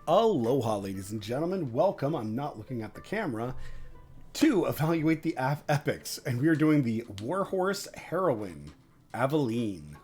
Aloha, ladies and gentlemen. Welcome. I'm not looking at the camera to evaluate the epics, and we are doing the Warhorse Heroine, Aveline.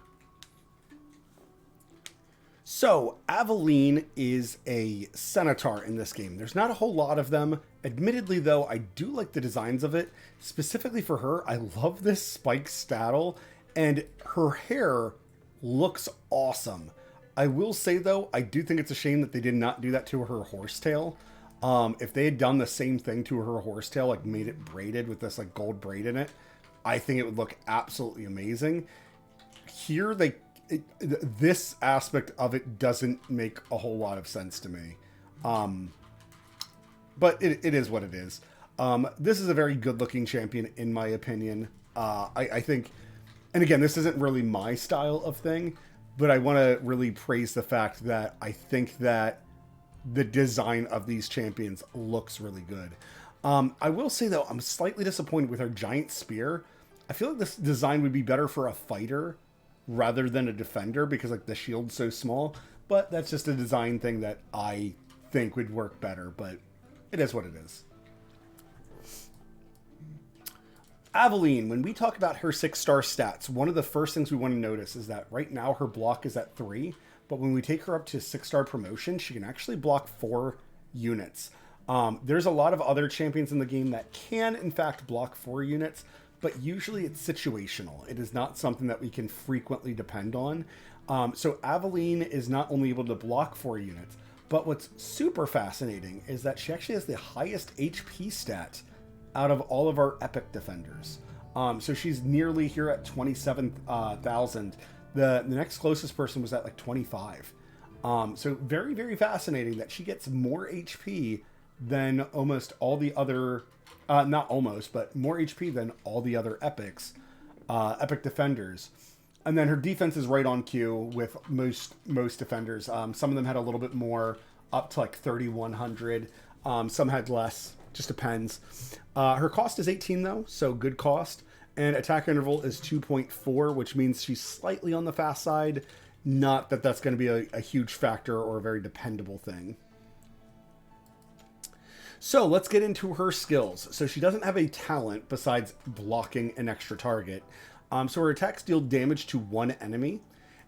So, Aveline is a centaur in this game. There's not a whole lot of them. Admittedly, though, I do like the designs of it. Specifically for her, I love this spike saddle, and her hair looks awesome. I will say, though, I do think it's a shame that they did not do that to her horsetail. If they had done the same thing to her horsetail, like made it braided with this like gold braid in it, I think it would look absolutely amazing. Here, this aspect of it doesn't make a whole lot of sense to me. But it is what it is. This is a very good-looking champion, in my opinion. I think, and again, this isn't really my style of thing, but I want to really praise the fact that I think that the design of these champions looks really good. I will say, though, I'm slightly disappointed with her giant spear. I feel like this design would be better for a fighter rather than a defender because like the shield's so small, but that's just a design thing that I think would work better, but it is what it is. Aveline, when we talk about her 6-star stats, one of the first things we want to notice is that right now her block is at 3, but when we take her up to 6-star promotion, she can actually block 4 units. There's a lot of other champions in the game that can, in fact, block 4 units, but usually it's situational. It is not something that we can frequently depend on. So Aveline is not only able to block 4 units, but what's super fascinating is that she actually has the highest HP stat out of all of our epic defenders. So she's nearly here at 27,000. The next closest person was at like 25. So very, very fascinating that she gets more HP than almost all the other, not almost, but more HP than all the other epics, epic defenders. And then her defense is right on cue with most defenders. Some of them had a little bit more, up to like 3,100. Some had less, just depends. Her cost is 18 though, so good cost. And attack interval is 2.4, which means she's slightly on the fast side. Not that that's going to be a huge factor or a very dependable thing. So let's get into her skills. So she doesn't have a talent besides blocking an extra target. So her attacks deal damage to one enemy.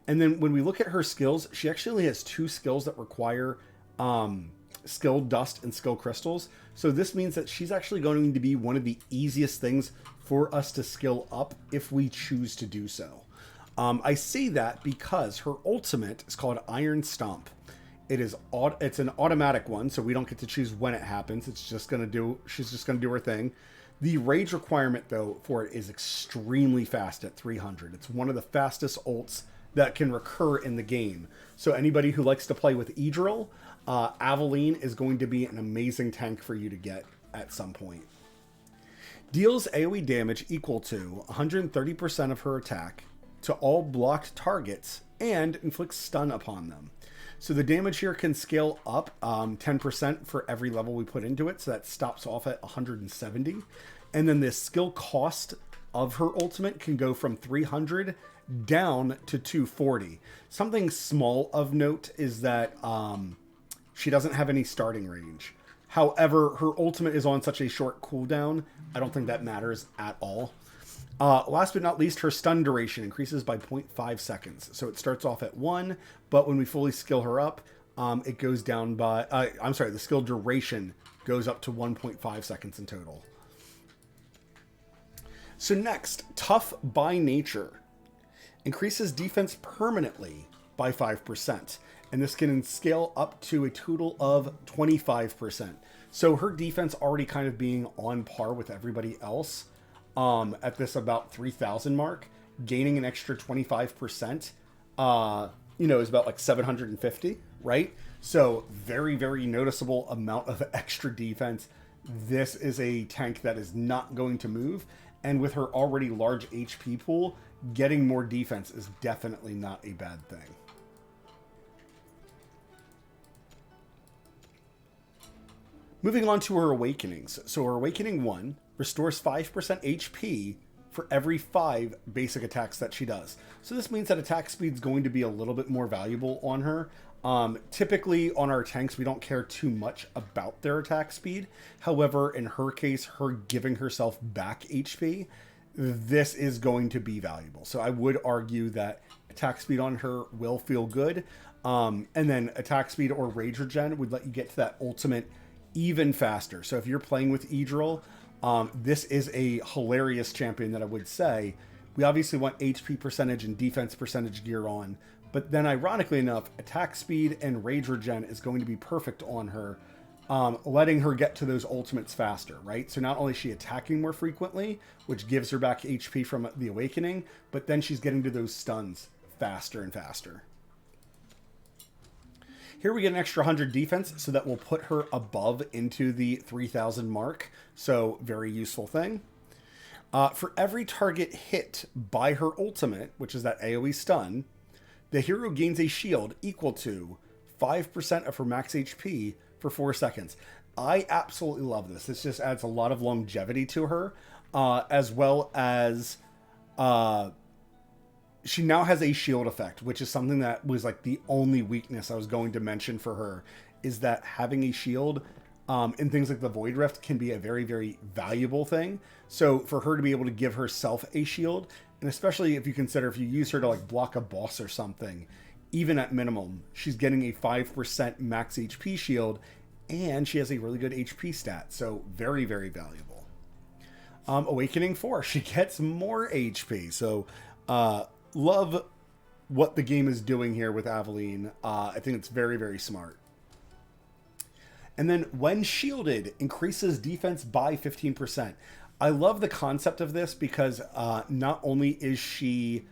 And then when we look at her skills, she actually only has 2 skills that require skill dust and skill crystals. So this means that she's actually going to be one of the easiest things for us to skill up if we choose to do so. I say that because her ultimate is called Iron Stomp. It's an automatic one, so we don't get to choose when it happens. She's just gonna do her thing. The rage requirement though for it is extremely fast at 300. It's one of the fastest ults that can recur in the game. So anybody who likes to play with Edril, Aveline is going to be an amazing tank for you to get at some point. Deals AoE damage equal to 130% of her attack to all blocked targets and inflicts stun upon them. So the damage here can scale up 10% for every level we put into it. So that stops off at 170. And then the skill cost of her ultimate can go from 300 down to 240. Something small of note is that she doesn't have any starting range. However, her ultimate is on such a short cooldown, I don't think that matters at all. Last but not least, her stun duration increases by 0.5 seconds. So it starts off at 1, but when we fully skill her up, it goes down by, the skill duration goes up to 1.5 seconds in total. So next, Tough by Nature. Increases defense permanently by 5. And this can scale up to a total of 25%. So her defense already kind of being on par with everybody else at this about 3,000 mark, gaining an extra 25%, is about like 750, right? So very, very noticeable amount of extra defense. This is a tank that is not going to move. And with her already large HP pool, getting more defense is definitely not a bad thing. Moving on to her awakenings. So her awakening 1 restores 5% HP for every 5 basic attacks that she does. So this means that attack speed is going to be a little bit more valuable on her. Typically on our tanks, we don't care too much about their attack speed. However, in her case, her giving herself back HP, this is going to be valuable. So I would argue that attack speed on her will feel good. And then attack speed or rage regen would let you get to that ultimate even faster. So if you're playing with Idril, this is a hilarious champion that I would say. We obviously want HP percentage and defense percentage gear on, but then ironically enough, attack speed and rage regen is going to be perfect on her, letting her get to those ultimates faster, right? So not only is she attacking more frequently, which gives her back HP from the awakening, but then she's getting to those stuns faster and faster. Here we get an extra 100 defense, so that will put her above into the 3,000 mark. So very useful thing. For every target hit by her ultimate, which is that AoE stun, the hero gains a shield equal to 5% of her max HP for 4 seconds. I absolutely love this. This just adds a lot of longevity to her, as well as she now has a shield effect, which is something that was like the only weakness I was going to mention for her, is that having a shield in things like the Void Rift can be a very, very valuable thing. So for her to be able to give herself a shield, and especially if you consider if you use her to like block a boss or something, even at minimum, she's getting a 5% max HP shield, and she has a really good HP stat. So very, very valuable. Awakening 4, she gets more HP. So love what the game is doing here with Aveline. I think it's very, very smart. And then when shielded, increases defense by 15%. I love the concept of this because not only is she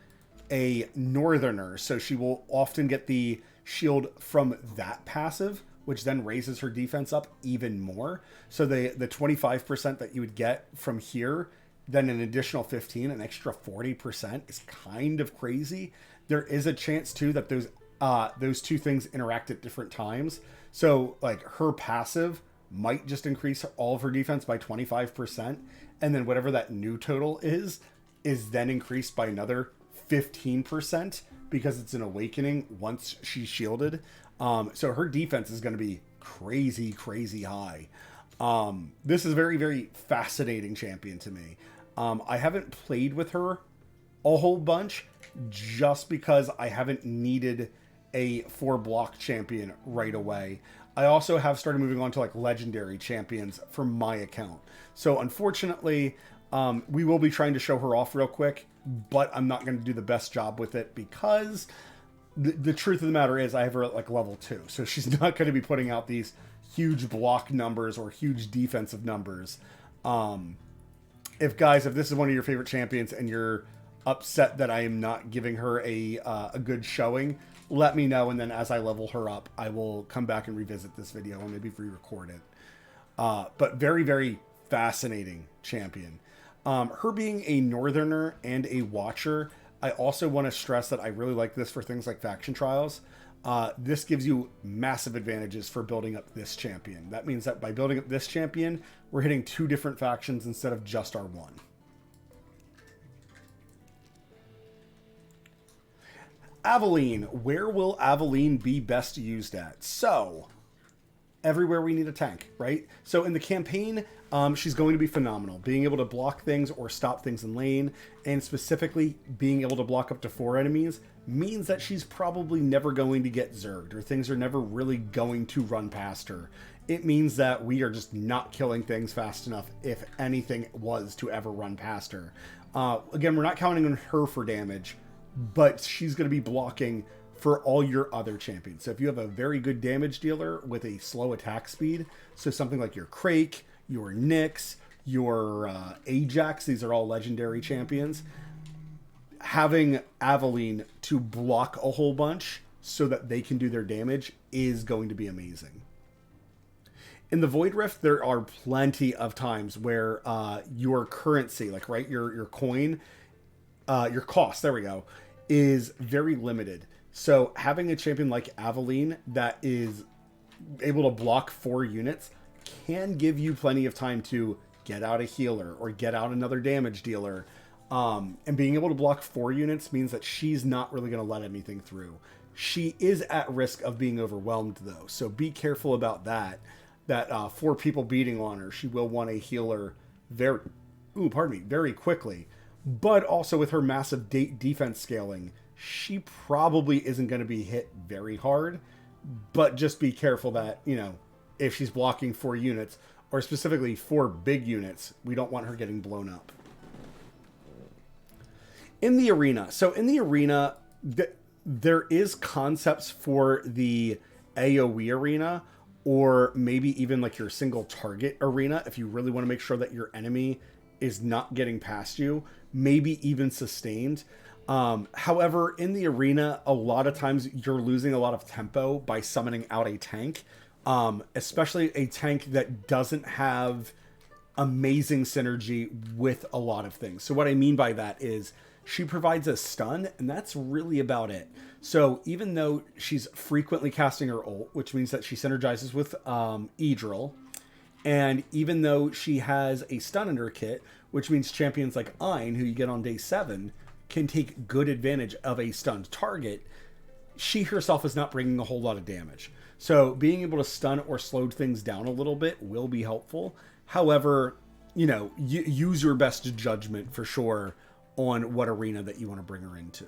a northerner, so she will often get the shield from that passive, which then raises her defense up even more. So the 25% that you would get from here, then an additional 15, an extra 40% is kind of crazy. There is a chance too that those two things interact at different times. So like her passive might just increase all of her defense by 25, and then whatever that new total is then increased by another 15% because it's an awakening once she's shielded. So her defense is going to be crazy, crazy high. This is a very, very fascinating champion to me. I haven't played with her a whole bunch just because I haven't needed a 4-block champion right away. I also have started moving on to like legendary champions for my account. So unfortunately, we will be trying to show her off real quick, but I'm not going to do the best job with it because the truth of the matter is I have her at like level 2. So she's not going to be putting out these huge block numbers or huge defensive numbers. If this is one of your favorite champions and you're upset that I am not giving her a good showing, let me know, and then as I level her up, I will come back and revisit this video and maybe re-record it. But very, very fascinating champion. Her being a northerner and a watcher, I also want to stress that I really like this for things like faction trials. This gives you massive advantages for building up this champion. That means that by building up this champion, we're hitting 2 different factions instead of just our one. Aveline. Where will Aveline be best used at? So, everywhere we need a tank, right? So in the campaign, she's going to be phenomenal. Being able to block things or stop things in lane, and specifically being able to block up to 4 enemies, means that she's probably never going to get zerged, or things are never really going to run past her. It means that we are just not killing things fast enough if anything was to ever run past her. Again, we're not counting on her for damage, but she's going to be blocking for all your other champions. So if you have a very good damage dealer with a slow attack speed, so something like your Crake, your Nyx, your Ajax, these are all legendary champions, having Aveline to block a whole bunch so that they can do their damage is going to be amazing. In the Void Rift, there are plenty of times where your currency, like your coin, your cost, there we go, is very limited. So having a champion like Aveline that is able to block 4 units can give you plenty of time to get out a healer or get out another damage dealer. And being able to block 4 units means that she's not really going to let anything through. She is at risk of being overwhelmed, though. So be careful about that. That 4 people beating on her, she will want a healer very quickly. But also with her massive defense scaling, she probably isn't going to be hit very hard. But just be careful that, if she's blocking 4 units, or specifically 4 big units, we don't want her getting blown up. In the arena. So in the arena, there is concepts for the AoE arena, or maybe even like your single target arena, if you really want to make sure that your enemy is not getting past you, maybe even sustained. However, in the arena, a lot of times you're losing a lot of tempo by summoning out a tank, especially a tank that doesn't have amazing synergy with a lot of things. So what I mean by that is she provides a stun, and that's really about it. So even though she's frequently casting her ult, which means that she synergizes with Idril, and even though she has a stun in her kit, which means champions like Ein, who you get on day 7, can take good advantage of a stunned target, she herself is not bringing a whole lot of damage. So being able to stun or slow things down a little bit will be helpful. However, use your best judgment for sure on what arena that you want to bring her into.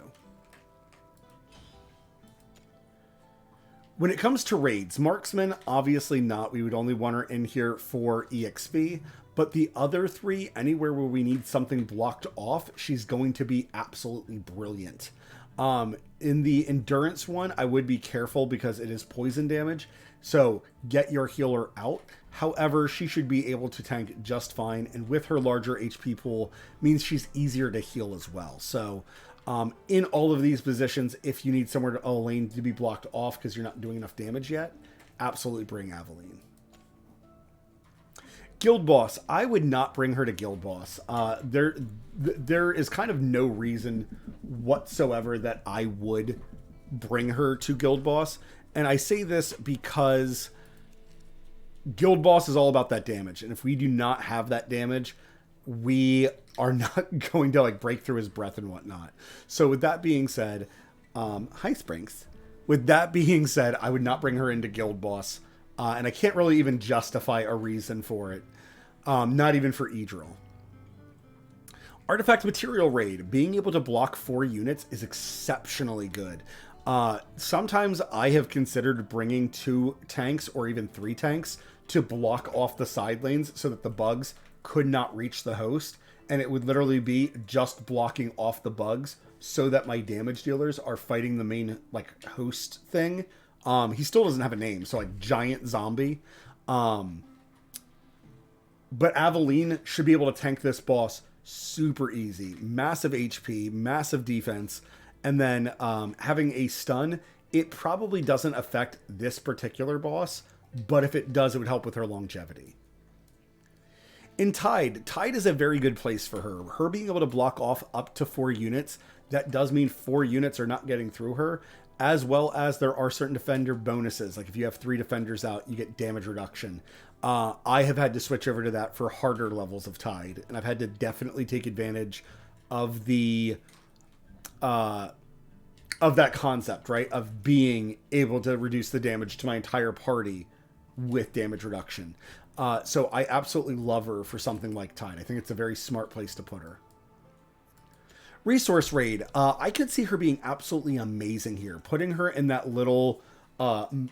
When it comes to raids, marksman, obviously not. We would only want her in here for EXP. But the other 3, anywhere where we need something blocked off, she's going to be absolutely brilliant. In the endurance one, I would be careful because it is poison damage. So get your healer out. However, she should be able to tank just fine. And with her larger HP pool, means she's easier to heal as well. So in all of these positions, if you need somewhere a lane to be blocked off because you're not doing enough damage yet, absolutely bring Aveline. Guild Boss, I would not bring her to Guild Boss. There is kind of no reason whatsoever that I would bring her to Guild Boss. And I say this because Guild Boss is all about that damage. And if we do not have that damage, we are not going to break through his breath and whatnot. So with that being said, hi Springs. With that being said, I would not bring her into Guild Boss. And I can't really even justify a reason for it. Not even for Idril. Artifact Material Raid. Being able to block 4 units is exceptionally good. Sometimes I have considered bringing 2 tanks or even 3 tanks to block off the side lanes so that the bugs could not reach the host. And it would literally be just blocking off the bugs so that my damage dealers are fighting the main host thing. He still doesn't have a name, so giant zombie. But Aveline should be able to tank this boss super easy. Massive HP, massive defense, and then having a stun, it probably doesn't affect this particular boss, but if it does, it would help with her longevity. In Tide is a very good place for her. Her being able to block off up to 4 units, that does mean 4 units are not getting through her, as well as there are certain defender bonuses. Like if you have 3 defenders out, you get damage reduction. I have had to switch over to that for harder levels of Tide, and I've had to definitely take advantage of the of that concept, right? Of being able to reduce the damage to my entire party with damage reduction. So I absolutely love her for something like Tide. I think it's a very smart place to put her. Resource Raid. I could see her being absolutely amazing here. Putting her in that little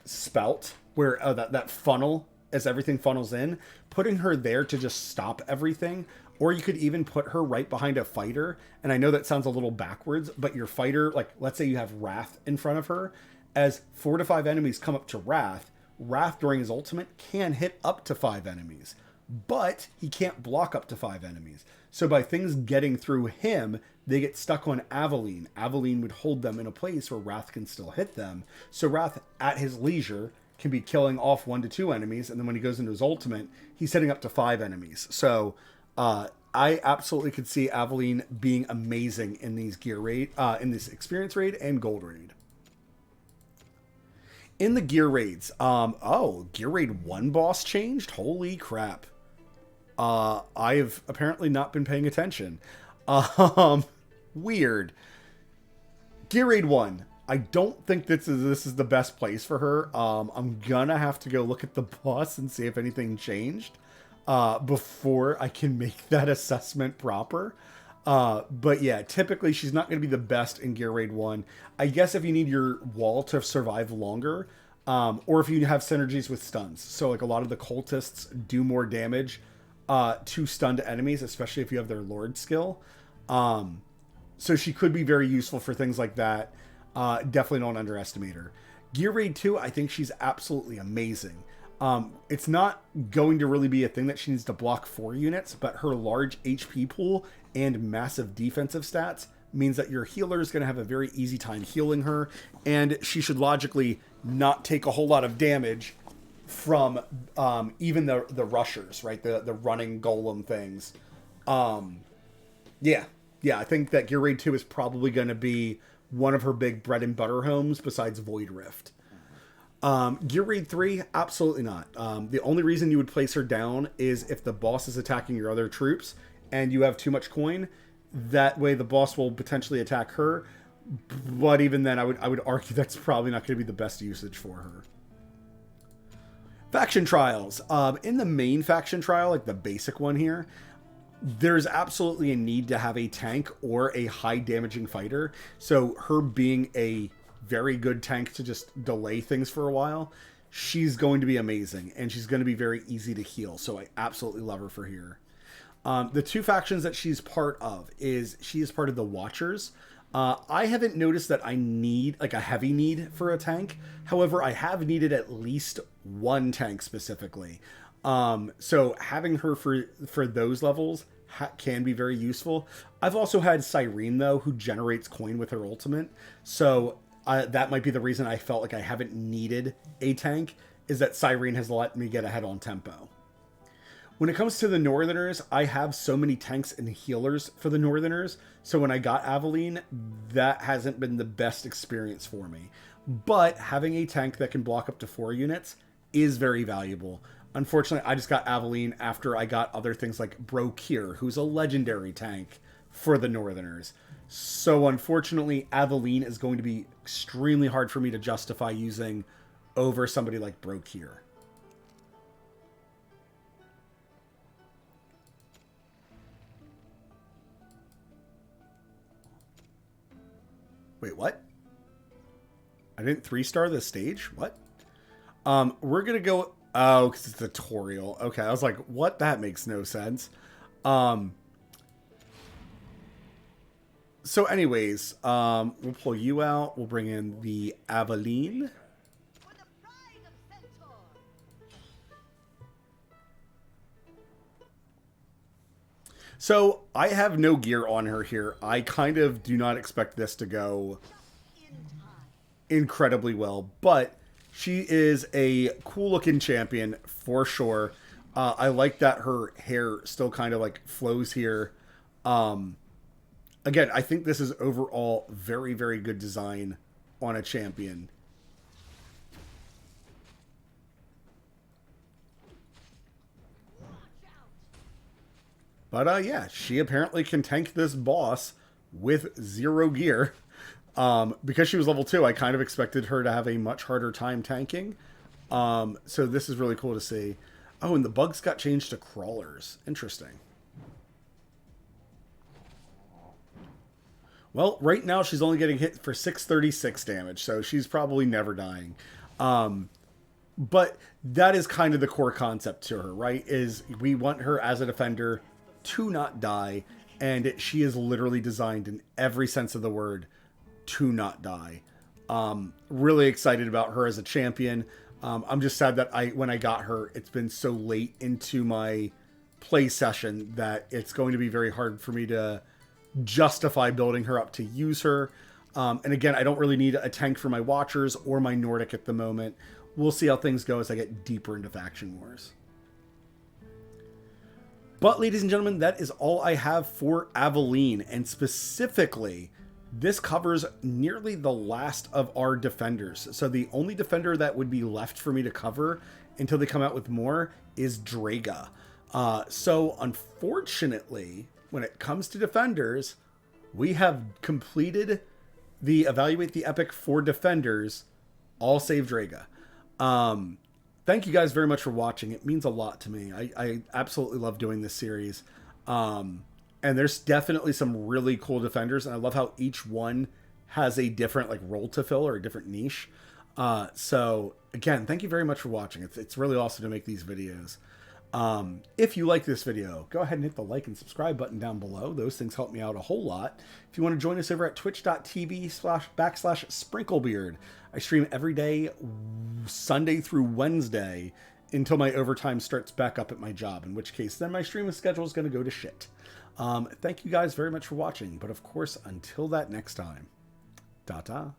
spout where that funnel, as everything funnels in, putting her there to just stop everything. Or you could even put her right behind a fighter. And I know that sounds a little backwards, but your fighter, let's say you have Wrath in front of her. As 4 to 5 enemies come up to Wrath during his ultimate can hit up to 5 enemies. But he can't block up to 5 enemies. So by things getting through him, they get stuck on Aveline. Aveline would hold them in a place where Wrath can still hit them. So Wrath, at his leisure, can be killing off 1 to 2 enemies. And then when he goes into his ultimate, he's hitting up to 5 enemies. So I absolutely could see Aveline being amazing in these gear raid, in this experience raid and gold raid. In the gear raids, gear raid 1 boss changed? Holy crap. I've apparently not been paying attention. Weird. Gear raid 1. I don't think this is the best place for her. I'm gonna have to go look at the boss and see if anything changed before I can make that assessment proper. But yeah, typically she's not going to be the best in Gear Raid 1. I guess if you need your wall to survive longer, or if you have synergies with stuns. So like a lot of the cultists do more damage to stunned enemies, especially if you have their Lord skill. So she could be very useful for things like that. Definitely don't underestimate her. Gear Raid 2, I think she's absolutely amazing. It's not going to really be a thing that she needs to block 4 units, but her large HP pool and massive defensive stats means that your healer is going to have a very easy time healing her, and she should logically not take a whole lot of damage from even the rushers, right? The running golem things. Yeah, I think that Gear Raid 2 is probably going to be one of her big bread and butter homes besides Void Rift. Gear Raid 3, absolutely not. The only reason you would place her down is if the boss is attacking your other troops and you have too much coin. That way the boss will potentially attack her. But even then, I would argue that's probably not going to be the best usage for her. Faction trials. In the main faction trial, like the basic one here, there's absolutely a need to have a tank or a high damaging fighter. So her being a very good tank to just delay things for a while, she's going to be amazing, and she's going to be very easy to heal. So I absolutely love her for here. The 2 factions that she's part of is she is part of the Watchers. I haven't noticed that I need like a heavy need for a tank. However, I have needed at least 1 tank specifically. So having her for those levels can be very useful. I've also had Cyrene though, who generates coin with her ultimate. So that might be the reason I felt like I haven't needed a tank, is that Cyrene has let me get ahead on tempo. When it comes to the Northerners, I have so many tanks and healers for the Northerners. So when I got Aveline, that hasn't been the best experience for me. But having a tank that can block up to 4 units is very valuable. Unfortunately, I just got Aveline after I got other things like Brokir, who's a legendary tank for the Northerners. So unfortunately, Aveline is going to be extremely hard for me to justify using over somebody like Brokir. Wait, what? I didn't 3-star this stage? What? We're gonna go... Oh, because it's a tutorial. Okay, I was like, what? That makes no sense. So anyways, we'll pull you out. We'll bring in the Aveline. So I have no gear on her here. I kind of do not expect this to go incredibly well, but she is a cool looking champion for sure. I like that her hair still kind of like flows here. Again, I think this is overall very, very good design on a champion. But yeah, she apparently can tank this boss with 0 gear. Because she was level 2, I kind of expected her to have a much harder time tanking. So this is really cool to see. Oh, and the bugs got changed to crawlers. Interesting. Well, right now she's only getting hit for 636 damage, so she's probably never dying. But that is kind of the core concept to her, right? Is we want her as a defender to not die, and she is literally designed in every sense of the word to not die. Really excited about her as a champion. I'm just sad that when I got her, it's been so late into my play session that it's going to be very hard for me to justify building her up to use her. And again, I don't really need a tank for my Watchers or my Nordic at the moment. We'll see how things go as I get deeper into Faction Wars. But ladies and gentlemen, that is all I have for Aveline, and specifically, this covers nearly the last of our defenders. So the only defender that would be left for me to cover until they come out with more is Draga. So unfortunately, when it comes to defenders, we have completed the Evaluate the Epic for Defenders, all save Draga. Thank you guys very much for watching. It means a lot to me. I absolutely love doing this series. And there's definitely some really cool defenders, and I love how each one has a different like role to fill or a different niche. So again, thank you very much for watching. It's really awesome to make these videos. If you like this video, go ahead and hit the like and subscribe button down below. Those things help me out a whole lot. If you want to join us over at twitch.tv/sprinklebeard, I stream every day, Sunday through Wednesday, until my overtime starts back up at my job, in which case then my streaming schedule is going to go to shit. Thank you guys very much for watching, but of course, until that next time, ta-ta.